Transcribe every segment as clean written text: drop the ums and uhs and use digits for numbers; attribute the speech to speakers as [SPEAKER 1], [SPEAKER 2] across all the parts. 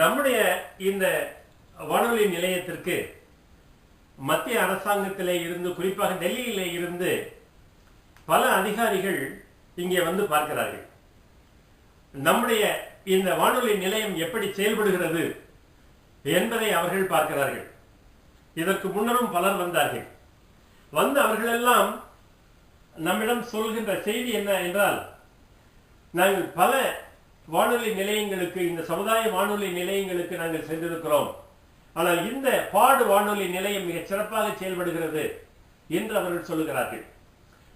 [SPEAKER 1] நம்முடைய இந்த வானொலி நிலையத்திற்கு மத்திய அரசாங்கத்திலே இருந்து, குறிப்பாக டெல்லியிலே இருந்து பல அதிகாரிகள் இங்கே வந்து பார்க்கிறார்கள். நம்முடைய இந்த வானொலி நிலையம் எப்படி செயல்படுகிறது என்பதை அவர்கள் பார்க்கிறார்கள். இதற்கு முன்னரும் பலர் வந்தார்கள். வந்து அவர்களெல்லாம் நம்மிடம் சொல்கின்ற செய்தி என்ன என்றால், நாங்கள் பல வானொலி நிலையங்களுக்கு, இந்த சமுதாய வானொலி நிலையங்களுக்கு நாங்கள் சென்றிருக்கிறோம், ஆனால் இந்த பாடு வானொலி நிலையம் மிக சிறப்பாக செயல்படுகிறது என்று அவர்கள் சொல்லுகிறார்கள்.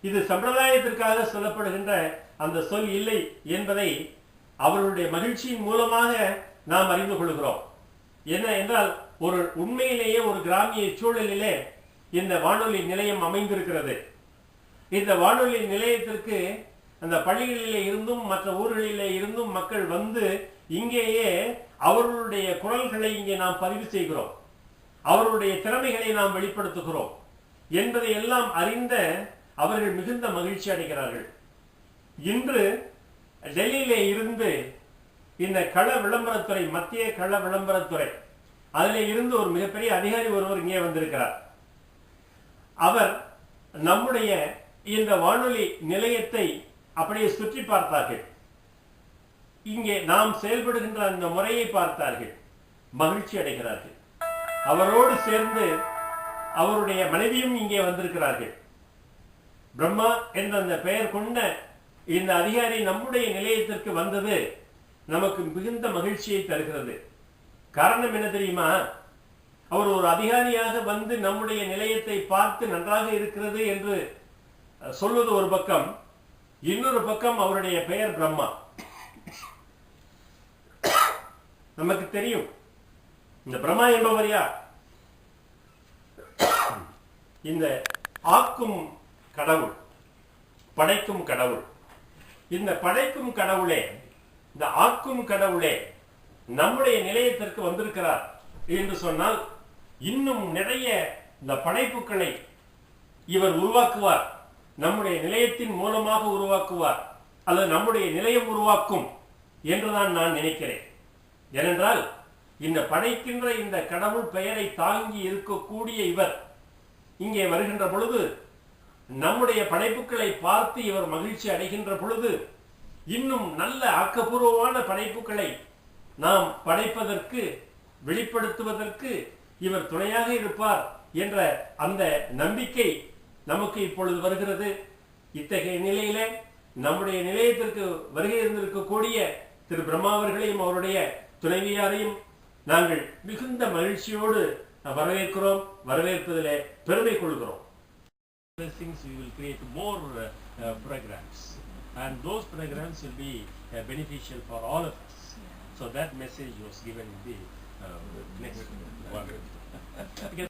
[SPEAKER 1] இது சம்பிரதாயத்திற்காக சொல்லப்படுகின்ற அந்த சொல் இல்லை என்பதை அவர்களுடைய மகிழ்ச்சியின் மூலமாக நாம் அறிந்து கொள்கிறோம். என்ன என்றால், ஒரு உண்மையிலேயே ஒரு கிராமிய சூழலிலே இந்த வானொலி நிலையம் அமைந்திருக்கிறது. இந்த வானொலி நிலையத்திற்கு அந்த பள்ளிகளிலே இருந்தும் மற்ற ஊர்களிலே இருந்தும் மக்கள் வந்து இங்கேயே அவர்களுடைய குரல்களை இங்கே நாம் பதிவு செய்கிறோம், அவர்களுடைய திறமைகளை நாம் வெளிப்படுத்துகிறோம் என்பதை எல்லாம் அறிந்த அவர்கள் மிகுந்த மகிழ்ச்சி அடைகிறார்கள். இன்று டெல்லியிலே இருந்து இந்த கள விளம்பரத்துறை, மத்திய கள விளம்பரத்துறை, அதிலே இருந்து ஒரு மிகப்பெரிய அதிகாரி ஒருவர் இங்கே வந்திருக்கிறார். அவர் நம்முடைய இந்த வானொலி நிலையத்தை அப்படியே சுற்றி பார்த்தார்கள். இங்கே நாம் செயல்படுகின்ற அந்த முறையை பார்த்தார்கள், மகிழ்ச்சி அடைகிறார்கள். அவரோடு சேர்ந்து அவருடைய மனைவியும் இங்கே வந்திருக்கிறார்கள். பிரம்மா என்ற அந்த பெயர் கொண்ட இந்த அதிகாரி நம்முடைய நிலையத்திற்கு வந்தது நமக்கு மிகுந்த மகிழ்ச்சியை தருகிறது. காரணம் என்ன தெரியுமா? அவர் ஒரு அதிகாரியாக வந்து நம்முடைய நிலையத்தை பார்த்து நன்றாக இருக்கிறது என்று சொல்வது ஒரு பக்கம், இன்னொரு பக்கம் அவருடைய பெயர் பிரம்மா. நமக்கு தெரியும் இந்த பிரம்மா என்பவர் யார்? இந்த ஆக்கும் கடவுள், படைக்கும் கடவுள். இந்த படைக்கும் கடவுளே, இந்த ஆக்கும் கடவுளே நம்முடைய நிலையத்திற்கு வந்திருக்கிறார் என்று சொன்னால், இன்னும் நிறைய இந்த படைப்புகளை இவர் உருவாக்குவார், நம்முடைய நிலையத்தின் மூலமாக உருவாக்குவார், அல்லது நம்முடைய நிலையம் உருவாக்கும் என்றுதான் நான் நினைக்கிறேன். ஏனென்றால் இந்த படைக்கின்ற இந்த கடவுள் பெயரை தாங்கி இருக்கக்கூடிய இவர் இங்கே வருகின்ற பொழுது, நம்முடைய படைப்புகளை பார்த்து இவர் மகிழ்ச்சி அடைகின்ற பொழுது, இன்னும் நல்ல ஆக்கப்பூர்வமான படைப்புகளை நாம் படைப்பதற்கு, வெளிப்படுத்துவதற்கு இவர் துணையாக இருப்பார் என்ற அந்த நம்பிக்கை நமக்கு இப்பொழுது வருகிறது. இத்தகைய நிலையில நம்முடைய நிலையத்திற்கு வருகை இருந்திருக்கக்கூடிய திரு பிரம்மா அவர்களையும் அவருடைய துணைவியாரையும் நாங்கள் மிகுந்த மகிழ்ச்சியோடு வரவேற்கிறோம், வரவேற்பதிலே பெருமை கொள்கிறோம். We will create more programs, and those programs will be beneficial for all of us. So that message was given in the next one.